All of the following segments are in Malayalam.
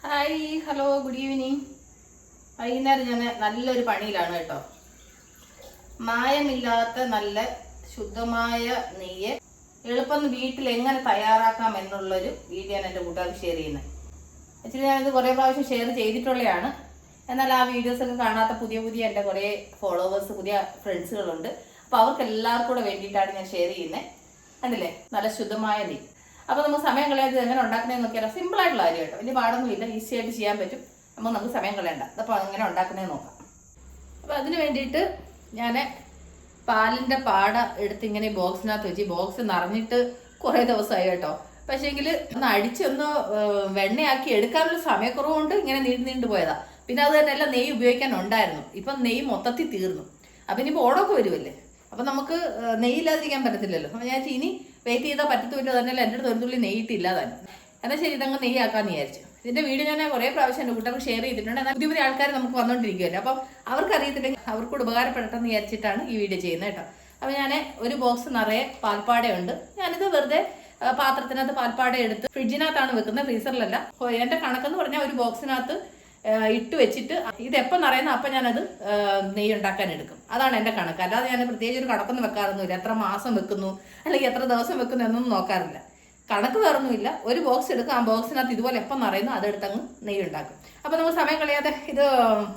Hi hello good evening. വൈകുന്നേരം ഞാൻ നല്ലൊരു പണിയിലാണ് കേട്ടോ. മായമില്ലാത്ത നല്ല ശുദ്ധമായ നെയ്യ് എളുപ്പം വീട്ടിൽ എങ്ങനെ തയ്യാറാക്കാം എന്നുള്ളൊരു വീഡിയോ ആണ് എൻ്റെ കൂട്ടുകാർക്ക് ഷെയർ ചെയ്യുന്നത്. ആക്ച്വലി ഞാനിത് കുറേ പ്രാവശ്യം ഷെയർ ചെയ്തിട്ടുള്ളതാണ്. എന്നാൽ ആ വീഡിയോസൊക്കെ കാണാത്ത പുതിയ എൻ്റെ കുറേ ഫോളോവേഴ്സ്, പുതിയ ഫ്രണ്ട്സുകളുണ്ട്. അപ്പോൾ അവർക്ക് എല്ലാവർക്കും കൂടെ വേണ്ടിയിട്ടാണ് ഞാൻ ഷെയർ ചെയ്യുന്നത്. കണ്ടില്ലേ, നല്ല ശുദ്ധമായ നെയ്യ്. അപ്പോൾ നമുക്ക് സമയം കളയാതെ എങ്ങനെ ഉണ്ടാക്കുന്നതെന്ന് നോക്കിയാലോ. സിമ്പിളായിട്ടുള്ള കാര്യം കേട്ടോ, വലിയ പാടൊന്നുമില്ല, ഈസി ആയിട്ട് ചെയ്യാൻ പറ്റും. അപ്പോൾ നമുക്ക് സമയം കളയണ്ട. അപ്പോൾ എങ്ങനെ ഉണ്ടാക്കുന്നതെന്ന് നോക്കാം. അപ്പോൾ അതിന് വേണ്ടിയിട്ട് ഞാൻ പാലിൻ്റെ പാട എടുത്ത് ഇങ്ങനെ ബോക്സിനകത്ത് വെച്ച്, ബോക്സ് നിറഞ്ഞിട്ട് കുറേ ദിവസമായി കേട്ടോ. പക്ഷേങ്കിൽ ഒന്ന് അടിച്ചൊന്ന് വെണ്ണയാക്കി എടുക്കാനുള്ള സമയക്കുറവുകൊണ്ട് ഇങ്ങനെ നീണ്ടു പോയതാ. പിന്നെ അത് തന്നെ എല്ലാം നെയ്യ് ഉപയോഗിക്കാൻ ഉണ്ടായിരുന്നു. ഇപ്പം നെയ്യ് മൊത്തത്തിൽ തീർന്നു. അപ്പം ഇനിയിപ്പോൾ ഓടൊക്കെ വരുമല്ലേ, അപ്പം നമുക്ക് നെയ്യില്ലാതിരിക്കാൻ പറ്റത്തില്ലല്ലോ. അപ്പം ഞാൻ ഇനി വെയിറ്റ് ചെയ്താൽ പറ്റത്തുമില്ല, തന്നെയല്ല എൻ്റെ അടുത്ത് ഒരു തുള്ളി നെയ്യിട്ടില്ല തന്നെ. എന്നാൽ ശരി, ഇതങ്ങ് നെയ്യാക്കാന്ന് വിചാരിച്ചു. ഇതിൻ്റെ വീഡിയോ ഞാൻ കുറേ പ്രാവശ്യം എൻ്റെ കൂട്ടർക്ക് ഷെയർ ചെയ്തിട്ടുണ്ട്. എന്നാൽ പുതിയ ആൾക്കാർ നമുക്ക് വന്നുകൊണ്ടിരിക്കുമല്ലോ, അപ്പം അവർക്കറിയത്തില്ലെങ്കിൽ അവർക്കൂടെ ഉപകാരപ്പെടട്ടെന്ന് വിചാരിച്ചിട്ടാണ് ഈ വീഡിയോ ചെയ്യുന്നത് കേട്ടോ. അപ്പോൾ ഞാൻ ഒരു ബോക്സ് നിറയെ പാൽപ്പാടയുണ്ട്. ഞാനിത് വെറുതെ പാത്രത്തിനകത്ത് പാൽപ്പാട എടുത്ത് ഫ്രിഡ്ജിനകത്താണ് വെക്കുന്നത്, ഫ്രീസറിലല്ല. എൻ്റെ കണക്കെന്ന് പറഞ്ഞാൽ ഒരു ബോക്സിനകത്ത് ഇട്ട് വെച്ചിട്ട് ഇതെപ്പം നിറയുന്ന അപ്പം ഞാനത് നെയ്യ് ഉണ്ടാക്കാൻ എടുക്കും. അതാണ് എൻ്റെ കണക്ക്. അല്ലാതെ ഞാൻ പ്രത്യേകിച്ച് ഒരു കണക്കൊന്നും വെക്കാറൊന്നുമില്ല. എത്ര മാസം വെക്കുന്നു അല്ലെങ്കിൽ എത്ര ദിവസം വെക്കുന്നു എന്നൊന്നും നോക്കാറില്ല. കണക്ക് വേറൊന്നുമില്ല. ഒരു ബോക്സ് എടുക്കും, ആ ബോക്സിനകത്ത് ഇതുപോലെ എപ്പം നിറയുന്നു അതെടുത്തങ്ങ് നെയ്യ് ഉണ്ടാക്കും. അപ്പോൾ നമുക്ക് സമയം കളയാതെ ഇത്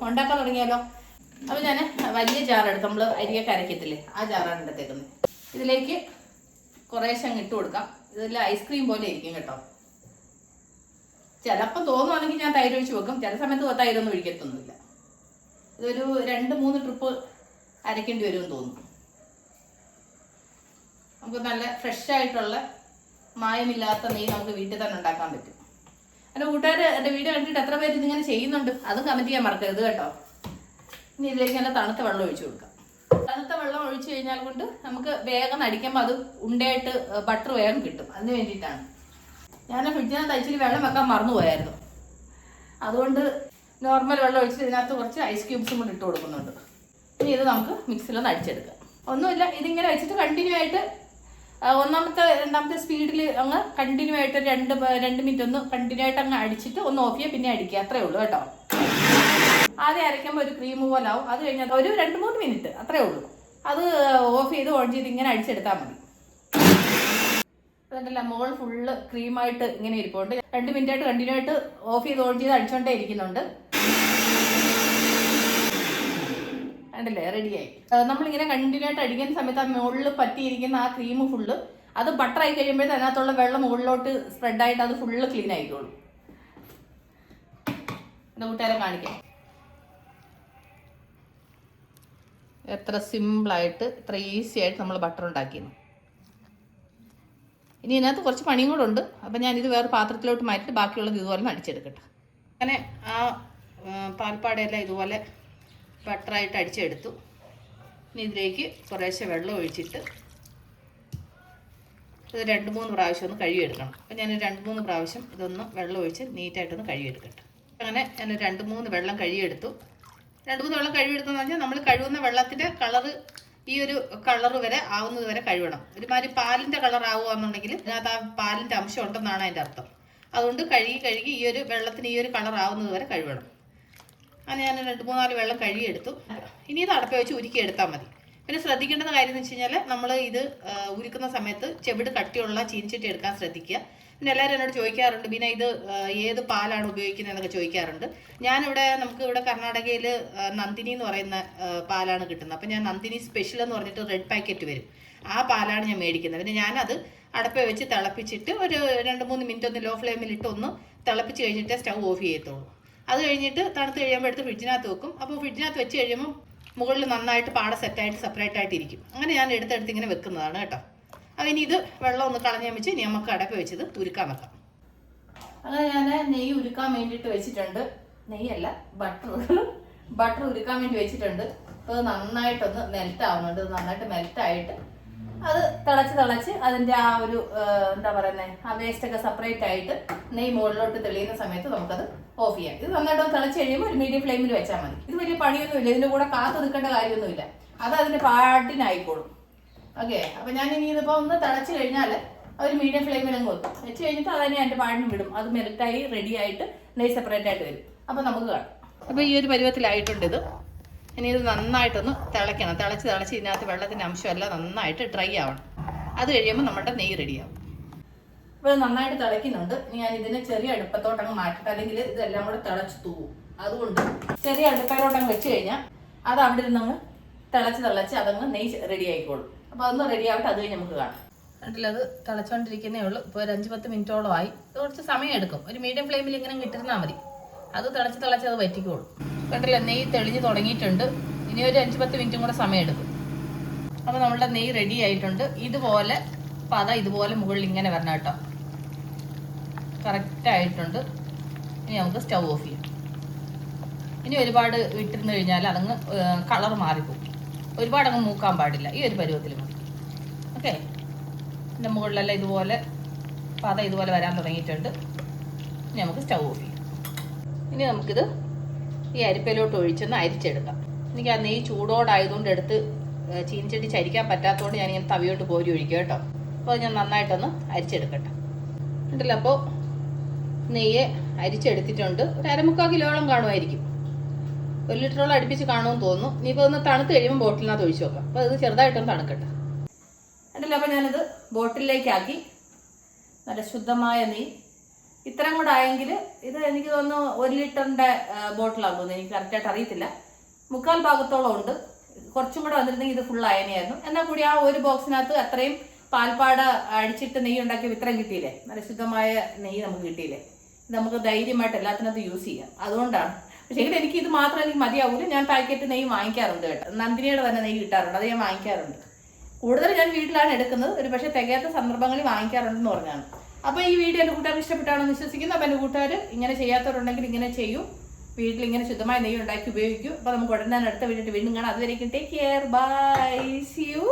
ഉണ്ടാക്കാൻ തുടങ്ങിയാലോ. അപ്പോൾ ഞാൻ വലിയ ജാറെടുത്ത്, നമ്മൾ അരിയൊക്കെ അരക്കത്തില്ലേ, ആ ജാറാണ് എടുത്തേക്കുന്നത്. ഇതിലേക്ക് കുറേശ്ശെ അങ്ങ് ഇട്ട് കൊടുക്കാം. ഇതെല്ലാം ഐസ്ക്രീം പോലെ ഇരിക്കും കേട്ടോ. ചിലപ്പോൾ തോന്നുവാണെങ്കിൽ ഞാൻ തൈര് ഒഴിച്ച് വെക്കും, ചില സമയത്ത് തൈരൊന്നും ഒഴിക്കത്തൊന്നുമില്ല. ഇതൊരു 2-3 ട്രിപ്പ് അരക്കേണ്ടി വരുമെന്ന് തോന്നുന്നു. നമുക്ക് നല്ല ഫ്രഷ് ആയിട്ടുള്ള മായമില്ലാത്ത നെയ്യ് നമുക്ക് വീട്ടിൽ തന്നെ ഉണ്ടാക്കാൻ പറ്റും. എൻ്റെ കൂട്ടുകാർ എൻ്റെ വീഡിയോ കണ്ടിട്ട് എത്ര പേര് ഇതിങ്ങനെ ചെയ്യുന്നുണ്ട്, അത് കമൻറ്റ് ചെയ്യാൻ മറക്കരുത് കേട്ടോ. ഇനി ഇതിലേക്ക് നല്ല തണുത്ത വെള്ളം ഒഴിച്ചു കൊടുക്കാം. തണുത്ത വെള്ളം ഒഴിച്ചു കഴിഞ്ഞാൽ കൊണ്ട് നമുക്ക് വേഗം അടിക്കുമ്പോൾ അത് ഉണ്ടയായിട്ട് ബട്ടർ വേഗം കിട്ടും. അതിന് വേണ്ടിയിട്ടാണ്. ഞാൻ ഫ്രിഡ്ജിനകത്ത് അയച്ചിട്ട് വെള്ളം വെക്കാൻ മറന്നു പോയായിരുന്നു. അതുകൊണ്ട് നോർമൽ വെള്ളം ഒഴിച്ചിട്ട് ഇതിനകത്ത് കുറച്ച് ഐസ് ക്യൂബ്സും കൂടി ഇട്ട് കൊടുക്കുന്നുണ്ട്. ഇനി ഇത് നമുക്ക് മിക്സിലൊന്ന് അടിച്ചെടുക്കാം. ഒന്നുമില്ല, ഇതിങ്ങനെ വെച്ചിട്ട് കണ്ടിന്യൂ ആയിട്ട് ഒന്നാമത്തെ രണ്ടാമത്തെ സ്പീഡിൽ അങ്ങ് കണ്ടിന്യൂ ആയിട്ട് 2 മിനിറ്റ് ഒന്ന് കണ്ടിന്യൂ ആയിട്ട് അങ്ങ് അടിച്ചിട്ട് ഒന്ന് ഓഫ് ചെയ്യുക, പിന്നെ അടിക്കുക. അത്രേ ഉള്ളൂ കേട്ടോ. ആദ്യം അരയ്ക്കുമ്പോൾ ഒരു ക്രീം പോലെ ആവും. അത് കഴിഞ്ഞാൽ ഒരു 2-3 മിനിറ്റ് അത്രേ ഉള്ളൂ. അത് ഓഫ് ചെയ്ത് ഓൺ ചെയ്ത് ഇങ്ങനെ അടിച്ചെടുത്താൽ മതി. അതല്ല, മുകൾ ഫുള്ള് ക്രീമായിട്ട് ഇങ്ങനെ ഇരിപ്പുണ്ട്. 2 മിനിറ്റ് ആയിട്ട് കണ്ടിന്യൂ ആയിട്ട് ഓഫ് ചെയ്ത് ഓൺ ചെയ്ത് അടിച്ചോണ്ടേ ഇരിക്കുന്നുണ്ട്. കണ്ടില്ലേ, റെഡിയായി. നമ്മളിങ്ങനെ കണ്ടിന്യൂ ആയിട്ട് അടിക്കുന്ന സമയത്ത് ആ മുകളിൽ പറ്റിയിരിക്കുന്ന ആ ക്രീം ഫുള്ള് അത് ബട്ടറായി കഴിയുമ്പോഴത്തെ അതിനകത്തുള്ള വെള്ളം മുകളിലോട്ട് സ്പ്രെഡായിട്ട് അത് ഫുള്ള് ക്ലീൻ ആയിക്കോളും. എൻ്റെ കൂട്ടുകാരെ കാണിക്കാം എത്ര സിമ്പിളായിട്ട്, എത്ര ഈസി ആയിട്ട് നമ്മൾ ബട്ടർ ഉണ്ടാക്കിയിരുന്നു. ഇനി ഇതിനകത്ത് കുറച്ച് പണിയും കൂടെ ഉണ്ട്. അപ്പം ഞാനിത് വേറെ പാത്രത്തിലോട്ട് മാറ്റിയിട്ട് ബാക്കിയുള്ളത് ഇതുപോലെ അടിച്ചെടുക്കട്ടെ. അങ്ങനെ ആ പാൽപ്പാടയെല്ലാം ഇതുപോലെ ബട്ടറായിട്ട് അടിച്ചെടുത്തു. ഇനി ഇതിലേക്ക് കുറേശ്ശെ വെള്ളം ഒഴിച്ചിട്ട് ഇത് 2-3 പ്രാവശ്യം ഒന്ന് കഴുകിയെടുക്കണം. അപ്പം ഞാൻ 2-3 പ്രാവശ്യം ഇതൊന്ന് വെള്ളം ഒഴിച്ച് നീറ്റായിട്ടൊന്ന് കഴുകിയെടുക്കട്ടെ. അങ്ങനെ ഞാൻ 2-3 വെള്ളം കഴുകിയെടുത്തു. 2-3 വെള്ളം കഴുകിയെടുത്തതെന്ന് പറഞ്ഞാൽ നമ്മൾ കഴുകുന്ന വെള്ളത്തിൻ്റെ കളറ് ഈ ഒരു കളർ വരെ ആവുന്നത് വരെ കഴുകണം. ഒരുമാതിരി പാലിൻ്റെ കളർ ആവുകയെന്നുണ്ടെങ്കിൽ അതിനകത്ത് ആ പാലിൻ്റെ അംശം ഉണ്ടെന്നാണ് അതിൻ്റെ അർത്ഥം. അതുകൊണ്ട് കഴുകി ഈ ഒരു വെള്ളത്തിന് ഈ ഒരു കളർ ആവുന്നത് വരെ കഴുകണം. അങ്ങനെ ഞാൻ 2-3-4 വെള്ളം കഴുകിയെടുത്തു. ഇനി ഇത് അടപ്പ വെച്ച് ഉരുക്കി എടുത്താൽ മതി. പിന്നെ ശ്രദ്ധിക്കേണ്ട കാര്യം എന്ന് വെച്ച് കഴിഞ്ഞാൽ നമ്മൾ ഇത് ഉരുക്കുന്ന സമയത്ത് ചെവിട് കട്ടിയുള്ള ചീനിച്ചട്ടി എടുക്കാൻ ശ്രദ്ധിക്കുക. പിന്നെ എല്ലാവരും എന്നോട് ചോദിക്കാറുണ്ട്, പിന്നെ ഇത് ഏത് പാലാണ് ഉപയോഗിക്കുന്നത് എന്നൊക്കെ ചോദിക്കാറുണ്ട്. നമുക്ക് ഇവിടെ കർണാടകയിൽ നന്ദിനി എന്ന് പറയുന്ന പാലാണ് കിട്ടുന്നത്. അപ്പം ഞാൻ നന്ദിനി സ്പെഷ്യൽ എന്ന് പറഞ്ഞിട്ട് റെഡ് പാക്കറ്റ് വരും, ആ പാലാണ് ഞാൻ മേടിക്കുന്നത്. പിന്നെ ഞാനത് അടപ്പ വെച്ച് തിളപ്പിച്ചിട്ട് ഒരു 2-3 മിനിറ്റ് ഒന്ന് ലോ ഫ്ലെയിമിലിട്ട് ഒന്ന് തിളപ്പിച്ച് കഴിഞ്ഞിട്ട് സ്റ്റൗ ഓഫ് ചെയ്യത്തുള്ളൂ. അത് കഴിഞ്ഞിട്ട് തണുത്ത് കഴിയുമ്പോൾ എടുത്ത് ഫ്രിഡ്ജിനകത്ത് വെക്കും. അപ്പോൾ ഫ്രിഡ്ജിനകത്ത് വെച്ച് കഴിയുമ്പോൾ മുകളിൽ നന്നായിട്ട് പാട സെറ്റായിട്ട് സെപ്പറേറ്റ് ആയിട്ട് ഇരിക്കും. അങ്ങനെ ഞാൻ എടുത്തെടുത്ത് ഇങ്ങനെ വെക്കുന്നതാണ് കേട്ടോ. അപ്പോൾ ഇനി ഇത് വെള്ളം ഒന്ന് കളഞ്ഞാൽ വെച്ച് ഇനി നമുക്ക് അടപ്പ് വെച്ചത് ഉരുക്കാൻ വെക്കാം. അങ്ങനെ ഞാൻ നെയ്യ് ഉരുക്കാൻ വേണ്ടിയിട്ട് വെച്ചിട്ടുണ്ട്. നെയ്യല്ല, ബട്ടർ ഉരുക്കാൻ വേണ്ടി വെച്ചിട്ടുണ്ട്. അപ്പോൾ അത് നന്നായിട്ടൊന്ന് മെൽറ്റ് ആവുന്നുണ്ട്. നന്നായിട്ട് മെൽറ്റായിട്ട് അത് തിളച്ച് അതിൻ്റെ ആ ഒരു എന്താ പറയുന്നത്, ആ വേസ്റ്റൊക്കെ സെപ്പറേറ്റ് ആയിട്ട് നെയ്യ് മുകളിലോട്ട് തെളിയുന്ന സമയത്ത് നമുക്കത് ഓഫ് ചെയ്യാം. ഇത് നന്നായിട്ട് തിളച്ച് കഴിയുമ്പോൾ ഒരു മീഡിയം ഫ്ലെയിമിൽ വെച്ചാൽ മതി. ഇത് വലിയ പണിയൊന്നുമില്ല, ഇതിൻ്റെ കൂടെ കാത്തു നിൽക്കേണ്ട കാര്യമൊന്നുമില്ല. അത് അതിൻ്റെ പാട്ടിനായിക്കോളും. ഓക്കെ, അപ്പോൾ ഞാൻ ഇനി ഇതിപ്പോൾ ഒന്ന് തിളച്ച് കഴിഞ്ഞാൽ ഒരു മീഡിയം ഫ്ലെയിമിൽ അങ്ങ് വെക്കും. വെച്ച് കഴിഞ്ഞിട്ട് അതിനെ എൻ്റെ പാടിന് വിടും. അത് മെൽറ്റായി റെഡി ആയിട്ട് നെയ്യ് സെപ്പറേറ്റ് ആയിട്ട് വരും. അപ്പോൾ നമുക്ക് കാണാം. അപ്പോൾ ഈ ഒരു പരുവത്തിലായിട്ടുണ്ട് ഇത്. ഇനി ഇത് നന്നായിട്ടൊന്ന് തിളയ്ക്കണം. തിളച്ച് ഇതിനകത്ത് വെള്ളത്തിൻ്റെ അംശമെല്ലാം നന്നായിട്ട് ഡ്രൈ ആവണം. അത് കഴിയുമ്പോൾ നമ്മുടെ നെയ്യ് റെഡിയാവും. അപ്പോൾ ഇത് നന്നായിട്ട് തിളയ്ക്കുന്നുണ്ട്. ഞാൻ ഇതിനെ ചെറിയ അടുപ്പത്തോട്ടങ്ങ് മാറ്റിട്ട്, അല്ലെങ്കിൽ ഇതെല്ലാം കൂടെ തിളച്ച് തൂവും. അതുകൊണ്ട് ചെറിയ അടുപ്പയിലോട്ടങ്ങ് വെച്ച് കഴിഞ്ഞാൽ അത് അവിടെ ഇരുന്നങ്ങ് തിളച്ച് അതങ്ങ് നെയ്യ് റെഡി ആയിക്കോളും. അപ്പോൾ അതൊന്ന് റെഡി ആവട്ടെ, അത് കഴിഞ്ഞ് നമുക്ക് കാണാം. കണ്ടില്ല, അത് തിളച്ചുകൊണ്ടിരിക്കുന്നേ ഉള്ളൂ. ഇപ്പോൾ ഒരു 5-10 മിനിറ്റോളം ആയി. ഇത് കുറച്ച് സമയം എടുക്കും. ഒരു മീഡിയം ഫ്ലെയിമിൽ ഇങ്ങനെ കിട്ടിരുന്നാൽ മതി. അത് തിളച്ച് അത് വറ്റിക്കോളും. കണ്ടില്ല, നെയ്യ് തെളിഞ്ഞ് തുടങ്ങിയിട്ടുണ്ട്. ഇനി ഒരു 5-10 മിനിറ്റും കൂടെ സമയം എടുക്കും. അപ്പോൾ നമ്മളുടെ നെയ്യ് റെഡി ആയിട്ടുണ്ട്. ഇതുപോലെ ഇതുപോലെ മുകളിൽ ഇങ്ങനെ വരണം കേട്ടോ. കറക്റ്റായിട്ടുണ്ട്. ഇനി നമുക്ക് സ്റ്റൗ ഓഫ് ചെയ്യാം. ഇനി ഒരുപാട് വിട്ടിരുന്ന് കഴിഞ്ഞാൽ അതങ്ങ് കളർ മാറിപ്പോകും. ഒരുപാട് അങ്ങ് മൂക്കാൻ പാടില്ല. ഈ ഒരു പരുവത്തിൽ മതി. ഓക്കെ. ഇതിൻ്റെ മുകളിലെല്ലാം ഇതുപോലെ ഇതുപോലെ വരാൻ തുടങ്ങിയിട്ടുണ്ട്. ഇനി നമുക്ക് സ്റ്റൗ ഓഫ് ചെയ്യാം. ഇനി നമുക്കിത് ഈ അരിപ്പയിലോട്ട് ഒഴിച്ചൊന്ന് അരിച്ചെടുക്കാം. എനിക്ക് ആ നെയ്യ് ചൂടോടായതുകൊണ്ട് എടുത്ത് ചീനിച്ചട്ടി ചരിക്കാൻ പറ്റാത്തതുകൊണ്ട് ഞാനിങ്ങനെ തവിയോട്ട് കോരി ഒഴിക്കുക കേട്ടോ. അപ്പോൾ ഞാൻ നന്നായിട്ടൊന്ന് അരിച്ചെടുക്കട്ടെ. ഉണ്ടല്ലോ, അപ്പോൾ നെയ്യ് അരിച്ചെടുത്തിട്ടുണ്ട്. ഒരു 1/4 കിലോളം കാണുമായിരിക്കും. 1 ലിറ്ററോളം അടുപ്പിച്ച് കാണുമെന്ന് തോന്നുന്നു. ഇനിയിപ്പോൾ ഒന്ന് തണുത്ത് കഴിയുമ്പോൾ ബോട്ടിലിനകത്ത് ഒഴിച്ച് നോക്കാം. അപ്പോൾ ഇത് ചെറുതായിട്ടൊന്ന് തണുക്കട്ടെ. ഉണ്ടല്ലോ, അപ്പോൾ ഞാനിത് ബോട്ടിലേക്കാക്കി. നല്ല ശുദ്ധമായ നെയ്യ്. ഇത്രയും കൂടെ ആയെങ്കിൽ ഇത് എനിക്ക് തോന്നുന്നു 1 ലിറ്ററിൻ്റെ ബോട്ടിലാണെന്ന് തോന്നുന്നു. എനിക്ക് കറക്റ്റായിട്ട് അറിയത്തില്ല. 3/4 ഭാഗത്തോളം ഉണ്ട്. കുറച്ചും കൂടെ വന്നിരുന്നെങ്കിൽ ഇത് ഫുൾ അയനായിരുന്നു. എന്നാൽ കൂടി ആ ഒരു ബോക്സിനകത്ത് അത്രയും പാൽപ്പാട അടിച്ചിട്ട് നെയ്യ് ഉണ്ടാക്കിയ ഇത്രയും കിട്ടിയില്ലേ. നല്ല ശുദ്ധമായ നെയ്യ് നമുക്ക് കിട്ടിയില്ലേ. ഇത് നമുക്ക് ധൈര്യമായിട്ട് എല്ലാത്തിനകത്ത് യൂസ് ചെയ്യാം. അതുകൊണ്ടാണ്. പക്ഷേ എനിക്ക് ഇത് മാത്രം എനിക്ക് മതിയാവില്ല. ഞാൻ പാക്കറ്റ് നെയ്യ് വാങ്ങിക്കാറുണ്ട് കേട്ടോ. നന്ദിനിയുടെ തന്നെ നെയ്യ് കിട്ടാറുണ്ട്. അത് ഞാൻ വാങ്ങിക്കാറുണ്ട്. കൂടുതൽ ഞാൻ വീട്ടിലാണ് എടുക്കുന്നത്. ഒരു പക്ഷേ തികയാത്ത സന്ദർഭങ്ങളിൽ വാങ്ങിക്കാറുണ്ടെന്ന് പറഞ്ഞാണ്. അപ്പോൾ ഈ വീഡിയോ എൻ്റെ കൂട്ടുകാർക്ക് ഇഷ്ടപ്പെട്ടാണെന്ന് വിശ്വസിക്കുന്നു. അപ്പോൾ എൻ്റെ കൂട്ടുകാർ ഇങ്ങനെ ചെയ്യാത്തവരുണ്ടെങ്കിൽ ഇങ്ങനെ ചെയ്യൂ. വീട്ടിൽ ഇങ്ങനെ ശുദ്ധമായ നെയ്യ് ഉണ്ടാക്കി ഉപയോഗിക്കൂ. അപ്പോൾ നമുക്ക് ഉടനെ തന്നെ അടുത്ത വീഡിയോ വീണ്ടും കാണാം. അതുവരേക്കും take care. Bye. See U.